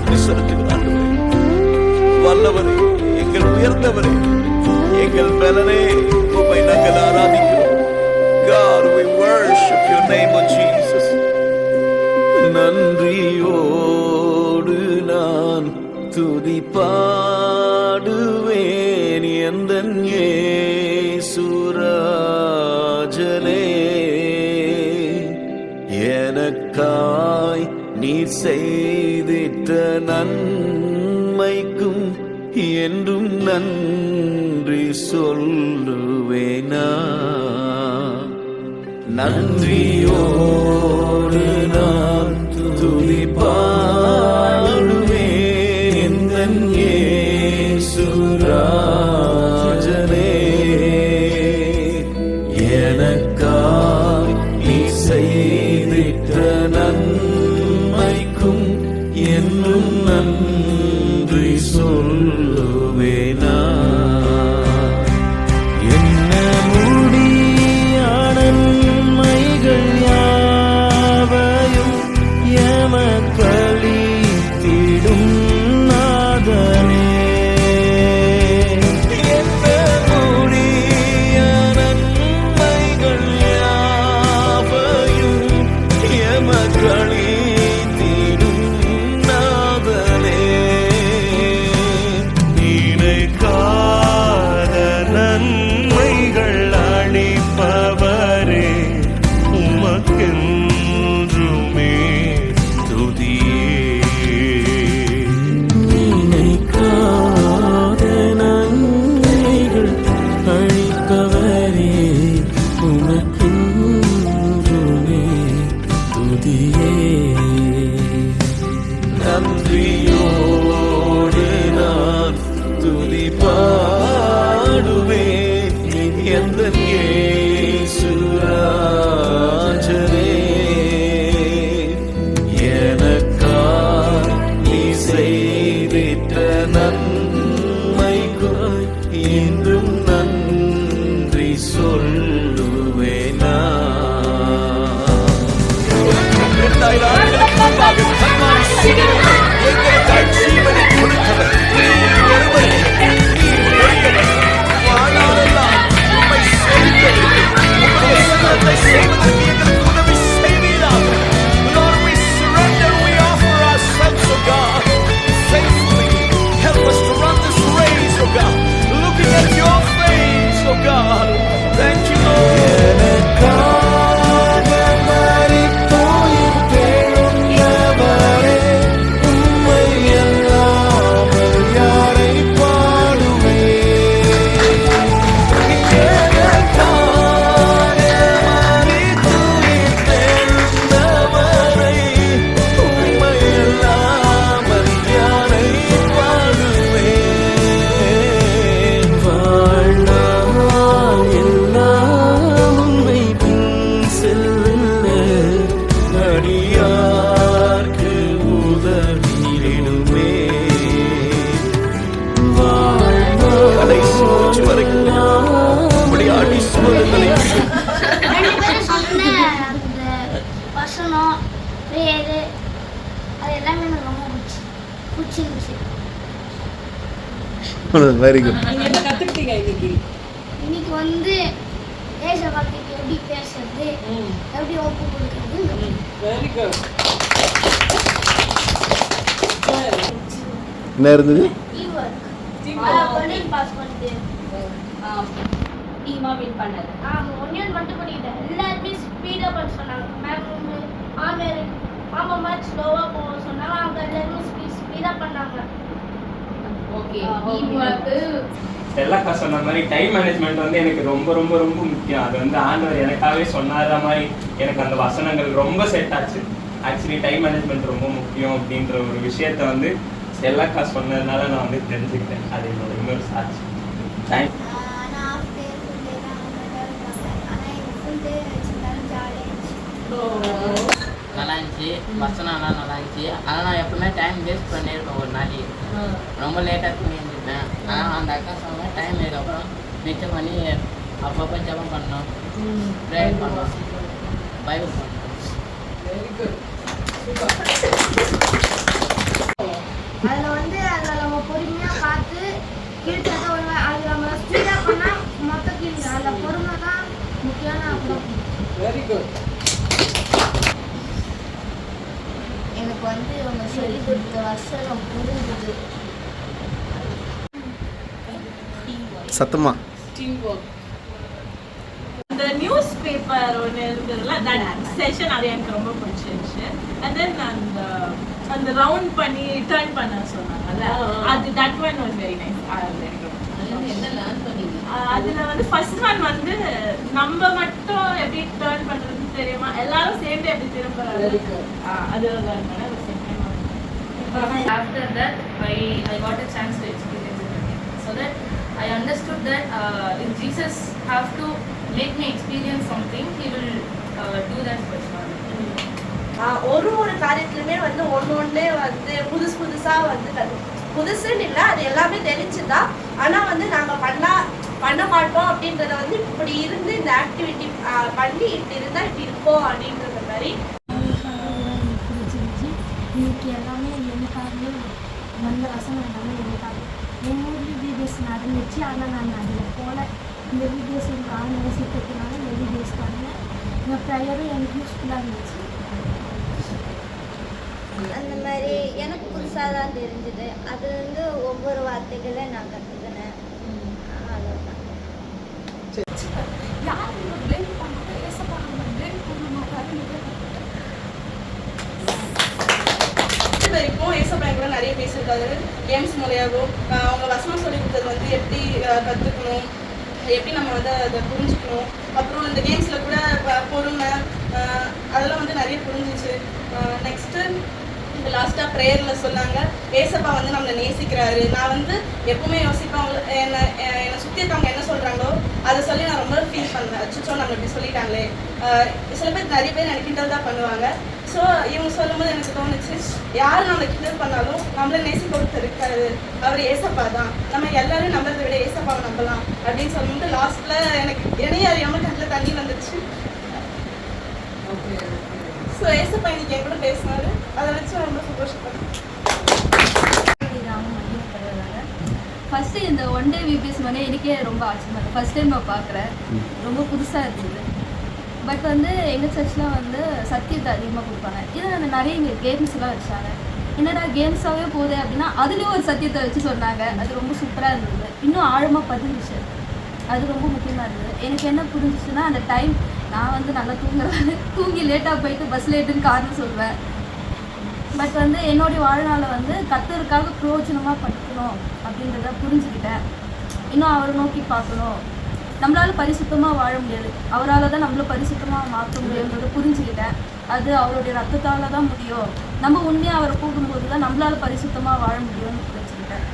நன்றி செலுத்துகிறார். வல்லவரே, எங்கள் உயர்ந்தவரே, எங்கள் பலனே, உம்மை நாங்கள் ஆராதிக்கிறோம். God, we worship your name, O Jesus. நன்றியோடு நான் துதி பாடுவேன் எந்தன் இயேசுராஜனே. எனக்காய் நீர் செய்திட்ட நன்மைக்கும் என்றும் நன்றி சொல்லுவேனா. நன்றியோடு நான் துதி பாடுவேன் எந்தன் இயேசுராஜனே. எனக்காய் நீ செய்திட்ட நன்மைக்கும் என்றும் நன்றி சொல்லுவேனா. நன்றியோடு நான் துதி பாடுவேன் எந்தன் இயேசுராஜனே. எனக்காய் நீ செய்திட்ட நன்மைக்கும் இன்றும் நன்றி சொல்லுவேனா. Very good. இன்னைக்கு வந்து தேசபக்திக்கு எப்படி பேசுறது, எப்படி ஒப்பு கொடுக்கிறது. Very good. என்ன இருந்தது? பாஸ் பண்ணிட்டு டீமா வின் பண்ணது. ஒன்னியன் மட்டும் பண்ணிட்டேன். எல்லாருமே ஸ்பீடா பண்ண சொன்னாங்க. மேம் மாமா மாதிரி ஸ்லோவா போக சொன்னாங்க. அவங்க எல்லாருமே ஸ்பீடா பண்ணாங்க. Okay, team work. செல்லக்கா சொன்ன மாதிரி டைம் மேனேஜ்மெண்ட் வந்து எனக்கு ரொம்ப ரொம்ப ரொம்ப முக்கியம். அது வந்து ஆண்டவர் எனக்காகவே சொன்னாத மாதிரி எனக்கு அந்த வசனங்கள் ரொம்ப செட் ஆச்சு. ஆக்சுவலி டைம் மேனேஜ்மெண்ட் ரொம்ப முக்கியம் அப்படின்ற ஒரு விஷயத்த வந்து செல்லக்கா சொன்னதுனால நான் வந்து தெரிஞ்சுக்கிட்டேன். அது என்னோட இன்னொரு சாட்சி. தேங்க்ஸ். நல்லா இருந்துச்சு, வசனம்லாம் நல்லா இருந்துச்சு. ஆனால் நான் எப்பவுமே டைம் வேஸ்ட் பண்ணியிருப்பேன். ஒரு நாளைக்கு ரொம்ப லேட்டாக தூங்கி இருந்துருப்பேன். ஆனால் அந்த அக்கா சொன்ன டைம் இதுக்கப்புறம் மிச்சம் பண்ணி அப்பப்போ ஜெபம் பண்ணணும், ப்ரேயர் பண்ணணும், பைபிள் பண்ணணும். Very good. அதில் வந்து அதில் நம்ம பொறுமையாக பார்த்து கீழ்த்தட்ட வருவேன். அது நம்ம ஸ்பீடாக பண்ணால் மொத்த கீழ் அதில் பொறுமை தான் முக்கியமான அப்புறம். Very good. எனக்கு வந்து இவங்க சொல்லி கொடுத்த வருஷம் புரிஞ்சுது. சத்தமா டீம் ஒர்க். அந்த நியூஸ் பேப்பர் ஒன்று இருந்ததுல தட் செஷன் அது எனக்கு ரொம்ப பிடிச்சிருந்துச்சு. அண்ட் தென் அந்த ரவுண்ட் பண்ணி டர்ன் பண்ண சொன்னாங்கல்ல அது that one was very nice. அது எனக்கு ரொம்ப என்ன லேர்ன் பண்ணீங்க? அதுல வந்து ஃபர்ஸ்ட் ஒன் வந்து நம்ம மட்டும் எப்படி டர்ன் பண்றதுன்னு தெரியுமா, எல்லாரும் சேர்ந்து எப்படி திரும்புறாங்க அது லேர்ன் பண்ண. After that, I got a chance to experience it again. So that I understood that if Jesus have to make me experience something, He will do that for sure. ஒரு காரியத்துலையுமே வந்து ஒன்று வந்து புதுசாக வந்து புதுசுன்னு இல்லை, அது எல்லாமே தெரிஞ்சுதான். ஆனால் வந்து நாங்கள் பண்ண மாட்டோம் அப்படின்றத வந்து இப்படி இருந்து இந்த ஆக்டிவிட்டி பண்ணி இப்படி இருந்தால் இப்படி இருப்போம் அப்படின்றத மாதிரி பிடிச்சிருந்துச்சு. இன்னைக்கு எல்லாமே எனக்காகவே வந்த வசனம் எல்லாமே எனக்காக. என்னோட வீடியோஸ் நடந்துச்சு, ஆனால் நான் அதில் போல இந்த வீடியோஸ் எனக்கு ஆன சித்தத்தினால இந்த வீடியோஸ் பண்ணேன். இந்த ப்ரேயரும் எனக்கு யூஸ்ஃபுல்லாக இருந்துச்சு. அந்த மாதிரி எனக்கு புதுசாக தான் தெரிஞ்சுது. அது வந்து ஒவ்வொரு வார்த்தைகளை நான் கற்றுக்கினேன். அவ்வளோதான். வரைக்கும் ஏசப்பா கூட நிறைய பேசியிருக்காரு. கேம்ஸ் மூலையாகவும் அவங்க வசனம் சொல்லி கொடுத்தது வந்து எப்படி கற்றுக்கணும், எப்படி நம்ம வந்து அதை புரிஞ்சுக்கணும். அப்புறம் இந்த கேம்ஸில் கூட பொறுமை அதெல்லாம் வந்து நிறைய புரிஞ்சிச்சு. நெக்ஸ்ட்டு இப்போ லாஸ்ட்டாக ப்ரேயரில் சொன்னாங்க ஏசப்பா வந்து நம்மளை நேசிக்கிறாரு. நான் வந்து எப்பவுமே யோசிப்பேன், அவங்க என்னை சுற்றி இருக்கவங்க என்ன சொல்கிறாங்களோ அதை சொல்லி நான் ரொம்ப ஃபீல் பண்ணேன். அச்சுச்சோ நம்ம இப்படி சொல்லிட்டாங்களே. சில பேர் நிறைய பேர் எனக்கு கிண்டல் தான் பண்ணுவாங்க. ஸோ இவங்க சொல்லும்போது எனக்கு தோணுச்சு, யார் நம்மளை கிண்டல் பண்ணாலும் நம்மளை நேசிக்க ஒருத்தர் இருக்காரு, அவர் ஏசப்பா தான். நம்ம எல்லாரும் நம்புறதை விட ஏசப்பாவை நம்பலாம் அப்படின்னு சொல்லிட்டு லாஸ்ட்டில் எனக்கு என்னையே அறியாமல் கண்ணில் தண்ணி வந்துடுச்சு. ஸோ ஏசப்பா இன்னைக்கு என் கூட பேசினாரு, அதை வச்சு ரொம்ப சந்தோஷப்பட்டேன். ஃபஸ்ட்டு இந்த ஒன் டே விபிஎஸ் வந்து எனக்கே ரொம்ப ஆச்சரியமாக இருக்குது. ஃபஸ்ட் டைம் நான் பார்க்குறேன், ரொம்ப புதுசாக இருக்குது. பட் வந்து எங்கள் சர்ச்சில் வந்து சத்தியத்தை அதிகமாக கொடுப்பாங்க. இதில் நிறைய இங்கே கேம்ஸ்லாம் வச்சாங்க. என்னடா கேம்ஸாகவே போகுது அப்படின்னா அதுலேயும் ஒரு சத்தியத்தை வச்சு சொன்னாங்க. அது ரொம்ப சூப்பராக இருந்தது, இன்னும் ஆழமாக பதிஞ்சிச்சு. அது ரொம்ப முக்கியமாக இருந்தது. எனக்கு என்ன புரிஞ்சிச்சுன்னா அந்த டைம் நான் வந்து நல்லா தூங்கி லேட்டாக போயிட்டு பஸ் லேட்டுன்னு காரணம் சொல்வேன். பட் வந்து என்னுடைய வாழ்நாளை வந்து கர்த்தருக்காக பிரயோஜனமாக படிக்கணும் அப்படின்றத புரிஞ்சுக்கிட்டேன். இன்னும் அவரை நோக்கி பார்க்கணும். நம்மளால் பரிசுத்தமாக வாழ முடியாது, அவரால் தான் நம்மளை பரிசுத்தமாக மாற்ற முடியுன்றதை புரிஞ்சுக்கிட்டேன். அது அவருடைய ரத்தத்தால் தான் முடியும். நம்ம உண்மையாக அவரை கூடும்போது தான் நம்மளால் பரிசுத்தமாக வாழ முடியும்னு புரிஞ்சுக்கிட்டேன்.